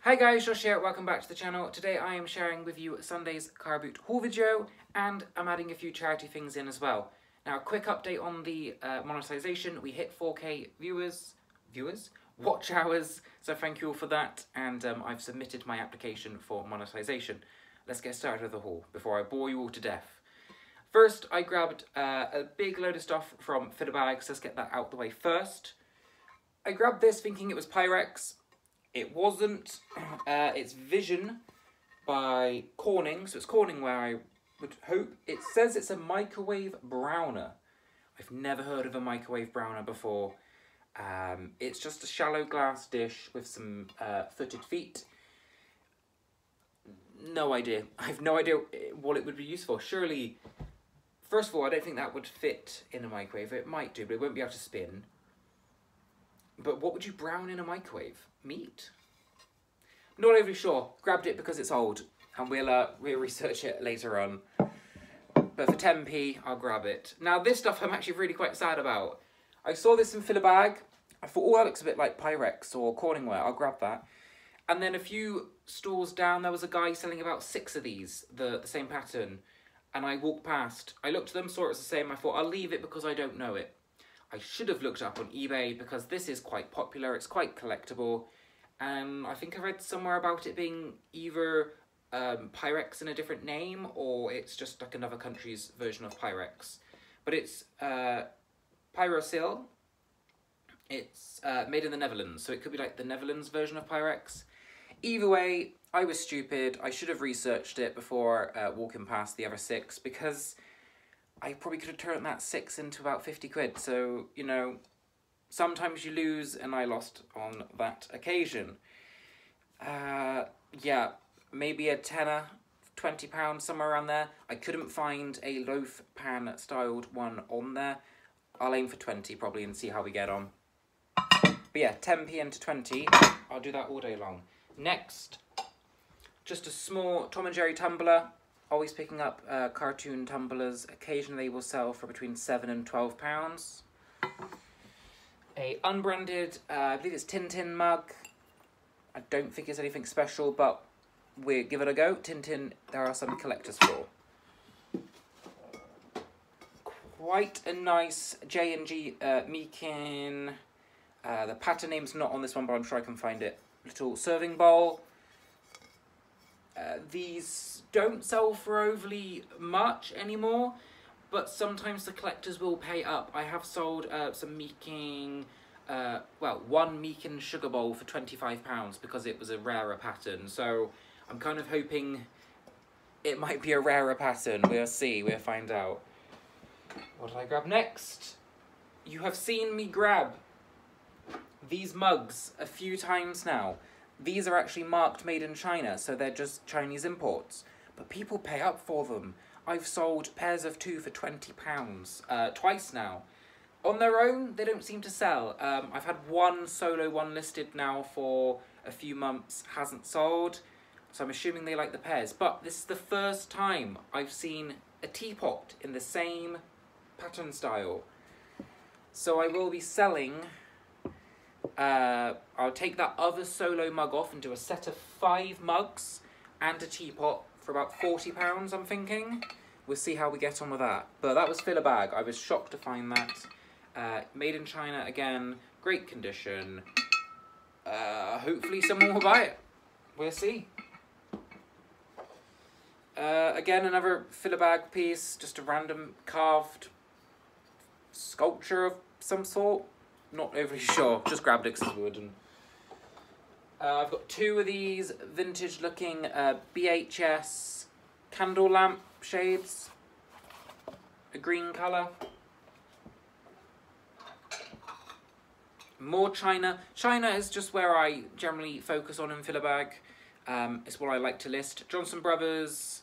Hi guys, Josh here, welcome back to the channel. Today I am sharing with you Sunday's Carboot Haul video, and I'm adding a few charity things in as well. Now, a quick update on the monetization. We hit 4K watch hours, so thank you all for that, and I've submitted my application for monetization. Let's get started with the haul before I bore you all to death. First, I grabbed a big load of stuff from Fitter Bags. Let's get that out the way first. I grabbed this thinking it was Pyrex. It wasn't. It's Vision by Corning, so it's Corning where I would hope. It says it's a microwave browner. I've never heard of a microwave browner before. It's just a shallow glass dish with some footed feet. No idea. I have no idea what it would be used for. Surely, first of all, I don't think that would fit in a microwave. It might do, but it won't be able to spin. But what would you brown in a microwave? Meat? Not overly sure. Grabbed it because it's old, and we'll research it later on. But for 10p, I'll grab it. Now, this stuff I'm actually really quite sad about. I saw this in Fitter Bag. I thought, oh, that looks a bit like Pyrex or Corningware. I'll grab that. And then a few stores down, there was a guy selling about 6 of these, the same pattern. And I walked past. I looked at them, saw it was the same. I thought, I'll leave it because I don't know it. I should have looked up on eBay because this is quite popular, it's quite collectible, and I think I read somewhere about it being either Pyrex in a different name, or it's just like another country's version of Pyrex. But it's Resell. It's made in the Netherlands, so it could be like the Netherlands version of Pyrex. Either way, I was stupid. I should have researched it before walking past the other 6, because I probably could have turned that 6 into about 50 quid. So, you know, sometimes you lose, and I lost on that occasion. Yeah, maybe a tenner, £20, somewhere around there. I couldn't find a loaf pan styled one on there. I'll aim for 20 probably and see how we get on. But yeah, 10p into 20. I'll do that all day long. Next, just a small Tom and Jerry tumbler. Always picking up cartoon tumblers. Occasionally they will sell for between £7 and £12. A unbranded, I believe it's Tintin mug. I don't think it's anything special, but we'll give it a go. Tintin, there are some collectors for. Quite a nice J&G Meakin. The pattern name's not on this one, but I'm sure I can find it. Little serving bowl. These don't sell for overly much anymore, but sometimes the collectors will pay up. I have sold some Meakin, one Meakin sugar bowl for £25 because it was a rarer pattern. So I'm kind of hoping it might be a rarer pattern. We'll see, we'll find out. What did I grab next? You have seen me grab these mugs a few times now. These are actually marked made in China, so they're just Chinese imports. But people pay up for them. I've sold pairs of 2 for £20, twice now. On their own, they don't seem to sell. I've had one solo one listed now for a few months, hasn't sold. So I'm assuming they like the pairs. But this is the first time I've seen a teapot in the same pattern style. So I will be selling... I'll take that other solo mug off and do a set of 5 mugs and a teapot for about £40, I'm thinking. We'll see how we get on with that. But that was Fitter Bag. I was shocked to find that. Made in China again, great condition. Hopefully someone will buy it. We'll see. Again, another Fitter Bag piece, just a random carved sculpture of some sort. Not overly sure, just grabbed it because it's wooden. I've got 2 of these vintage looking BHS candle lamp shades. A green colour. More China. China is just where I generally focus on in Fitter Bag. It's what I like to list. Johnson Brothers.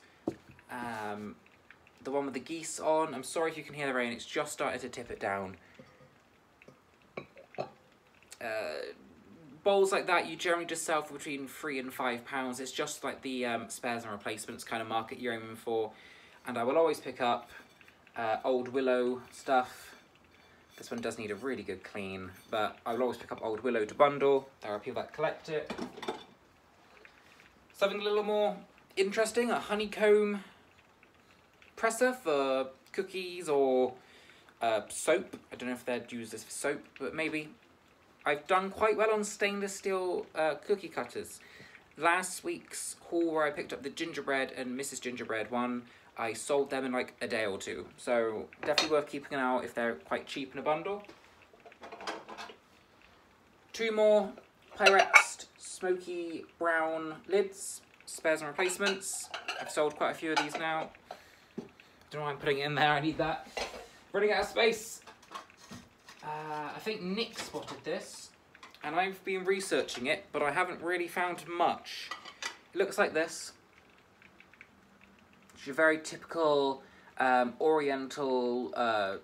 The one with the geese on. I'm sorry if you can hear the rain, it's just started to tip it down. Bowls like that you generally just sell for between £3 and £5. It's just like the spares and replacements kind of market you're aiming for. And I will always pick up old willow stuff. This one does need a really good clean, but I will always pick up old willow to bundle. There are people that collect it. Something a little more interesting, a honeycomb presser for cookies or soap. I don't know if they'd use this for soap, but maybe. I've done quite well on stainless steel cookie cutters. Last week's haul where I picked up the gingerbread and Mrs. Gingerbread one, I sold them in like a day or two. So definitely worth keeping an eye out if they're quite cheap in a bundle. 2 more Pyrex smoky brown lids, spares and replacements. I've sold quite a few of these now. Don't know why I'm putting it in there, I need that. Running out of space. I think Nick spotted this, and I've been researching it, but I haven't really found much. It looks like this. It's your very typical oriental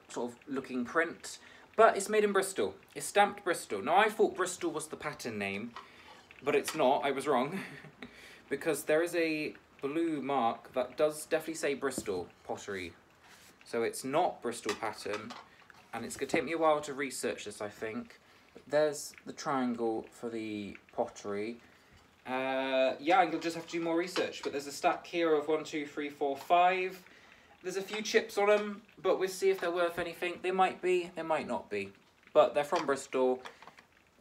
sort of looking print, but it's made in Bristol. It's stamped Bristol. Now I thought Bristol was the pattern name, but it's not. I was wrong. Because there is a blue mark that does definitely say Bristol pottery. So it's not Bristol pattern. And it's going to take me a while to research this, I think. But there's the triangle for the pottery. Yeah, I'm going to just have to do more research. But there's a stack here of 1, 2, 3, 4, 5. There's a few chips on them, but we'll see if they're worth anything. They might be, they might not be. But they're from Bristol.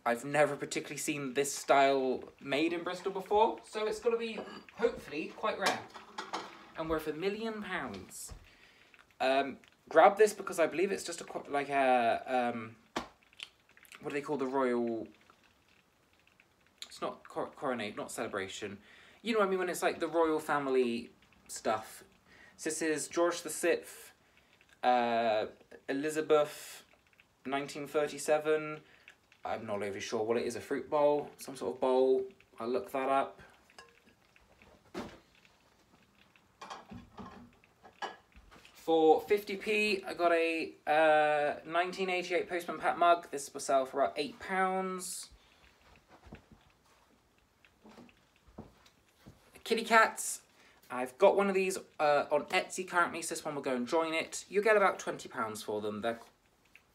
I've never particularly seen this style made in Bristol before. So it's going to be, hopefully, quite rare. And worth £1 million. Grab this because I believe it's just like a, what do they call the royal, it's not coronate, not celebration. You know what I mean, when it's like the royal family stuff. So this is George VI, Elizabeth, 1937. I'm not overly sure what it is, a fruit bowl, some sort of bowl. I'll look that up. For 50p, I got a 1988 Postman Pat mug. This will sell for about £8. Kitty cats. I've got one of these on Etsy currently, so this one will go and join it. You get about £20 for them. They're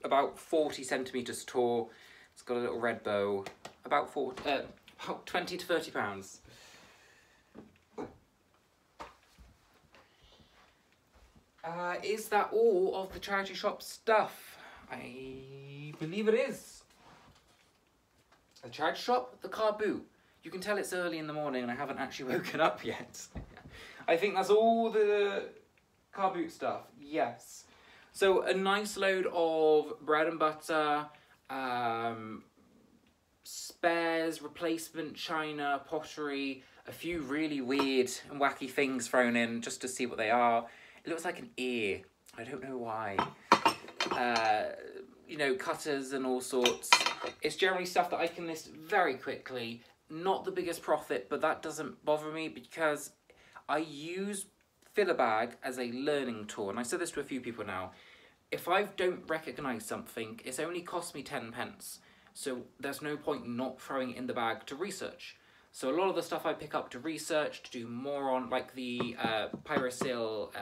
about 40 centimetres tall. It's got a little red bow. About 20 to £30. Is that all of the charity shop stuff? I believe it is. The charity shop, the car boot. You can tell it's early in the morning and I haven't actually woken up yet. I think that's all the car boot stuff, yes. So a nice load of bread and butter, spares, replacement china, pottery, a few really weird and wacky things thrown in just to see what they are. It looks like an ear. I don't know why. You know, cutters and all sorts. It's generally stuff that I can list very quickly. Not the biggest profit, but that doesn't bother me because I use Filler Bag as a learning tool. And I said this to a few people now. If I don't recognise something, it's only cost me 10p. So there's no point not throwing it in the bag to research. So a lot of the stuff I pick up to research, to do more on, like the Pyrosil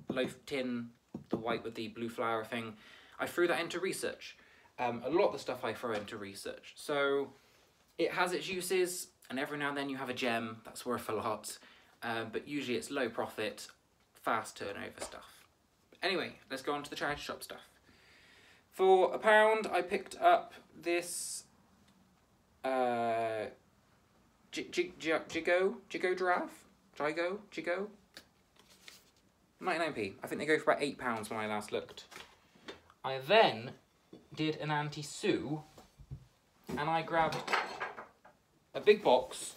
loaf tin, the white with the blue flower thing, I threw that into research. A lot of the stuff I throw into research. So it has its uses, and every now and then you have a gem that's worth a lot. But usually it's low profit, fast turnover stuff. Anyway, let's go on to the charity shop stuff. For £1, I picked up this Jigo giraffe? Jigo? 99p. I think they go for about £8 when I last looked. I then did an anti-Sue, and I grabbed a big box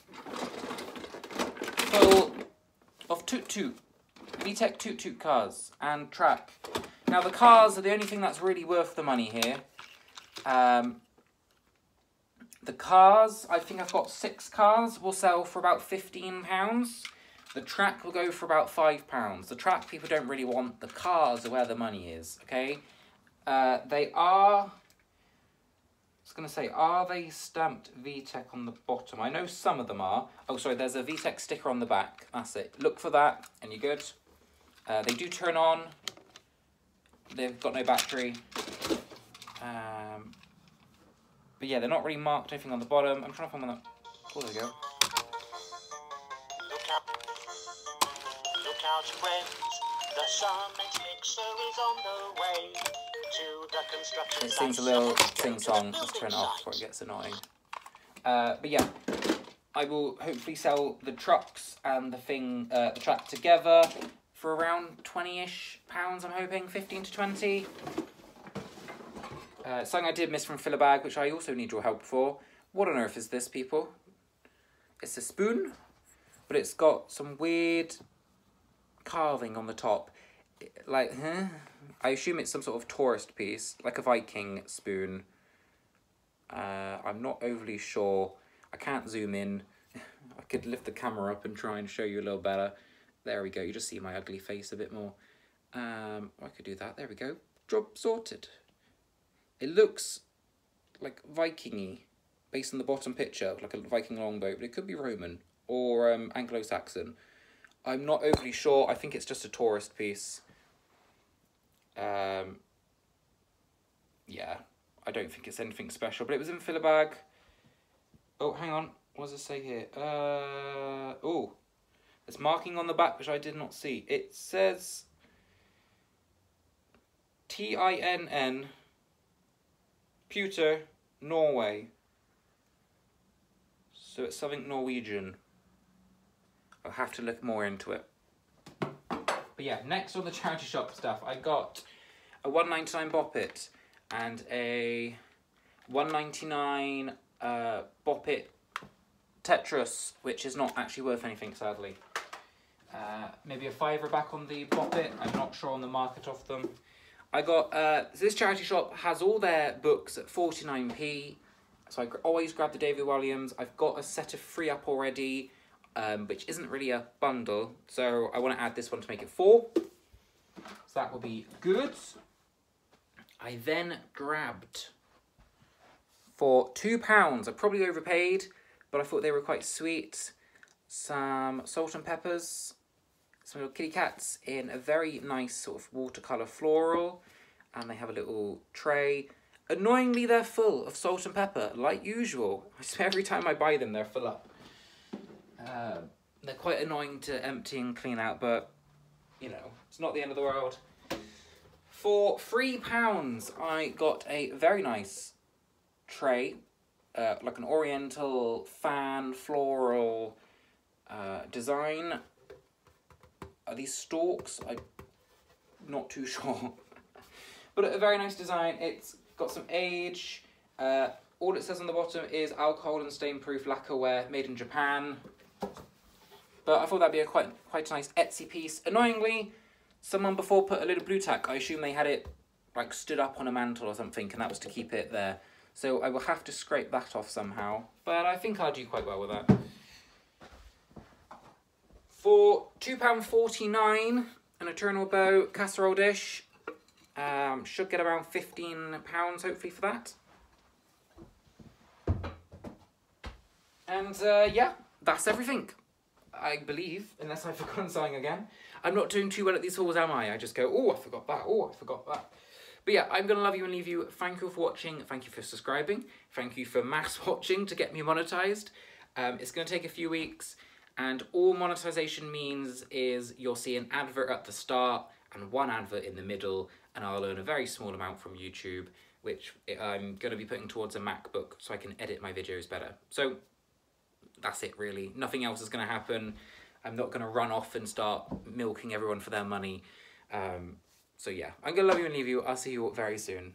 full of Toot Toot, VTech Toot Toot cars and track. Now the cars are the only thing that's really worth the money here. The cars, I think I've got 6 cars, will sell for about £15. The track will go for about £5. The track people don't really want. The cars are where the money is, okay? They are, I was going to say, are they stamped VTech on the bottom? I know some of them are. Oh, sorry, there's a VTech sticker on the back. That's it. Look for that, and you're good. They do turn on. They've got no battery. But yeah, they're not really marked anything on the bottom. I'm trying to find one that... Oh, there we go. Look out, friends, the Summit Mixer is on the way to the construction It site. sings a little Summit, sing to song. the Let's turn it building off before it site. gets annoying. But yeah, I will hopefully sell the trucks and the track together for around £20-ish, I'm hoping, 15 to 20. Something I did miss from Filler Bag, which I also need your help for. What on earth is this, people? It's a spoon, but it's got some weird carving on the top. Like, I assume it's some sort of tourist piece, like a Viking spoon. I'm not overly sure. I can't zoom in. I could lift the camera up and try and show you a little better. There we go. You just see my ugly face a bit more. I could do that. There we go. Job sorted. It looks like Viking-y, based on the bottom picture, like a Viking longboat, but it could be Roman or Anglo-Saxon. I'm not overly sure. I think it's just a tourist piece. Yeah, I don't think it's anything special, but it was in Filler Bag. Oh, hang on. What does it say here? Oh, there's marking on the back, which I did not see. It says TINN, Pewter, Norway. So it's something Norwegian. I'll have to look more into it. But yeah, next on the charity shop stuff, I got a $1.99 Bop It and a $1.99 Bop It Tetris, which is not actually worth anything, sadly. Maybe a £5 back on the Bop It. I'm not sure on the market of them. I got this charity shop has all their books at 49p, so I always grab the David Williams. I've got a set of 3-up already, which isn't really a bundle, so I want to add this one to make it 4. So that will be good. I then grabbed for £2. I probably overpaid, but I thought they were quite sweet. Some salt and peppers, some little kitty cats in a very nice sort of watercolour floral, and they have a little tray. Annoyingly, they're full of salt and pepper, like usual. I swear every time I buy them, they're full up. They're quite annoying to empty and clean out, but, you know, it's not the end of the world. For £3, I got a very nice tray, like an oriental fan floral design. Are these stalks? I'm not too sure. But a very nice design. It's got some age. All it says on the bottom is alcohol and stain-proof lacquerware made in Japan. But I thought that'd be a quite a nice Etsy piece. Annoyingly, someone before put a little blue tack. I assume they had it like stood up on a mantle or something, and that was to keep it there. So I will have to scrape that off somehow. But I think I'll do quite well with that. For £2.49, an Eternal Bow casserole dish. Should get around £15 hopefully for that. And yeah, that's everything, I believe, unless I've forgotten something again. I'm not doing too well at these hauls, am I? I just go, oh, I forgot that, oh, I forgot that. But yeah, I'm going to love you and leave you. Thank you for watching. Thank you for subscribing. Thank you for mass watching to get me monetized. It's going to take a few weeks. And all monetization means is you'll see an advert at the start and one advert in the middle, and I'll earn a very small amount from YouTube, which I'm going to be putting towards a MacBook so I can edit my videos better. So that's it, really. Nothing else is going to happen. I'm not going to run off and start milking everyone for their money. So yeah, I'm going to love you and leave you. I'll see you very soon.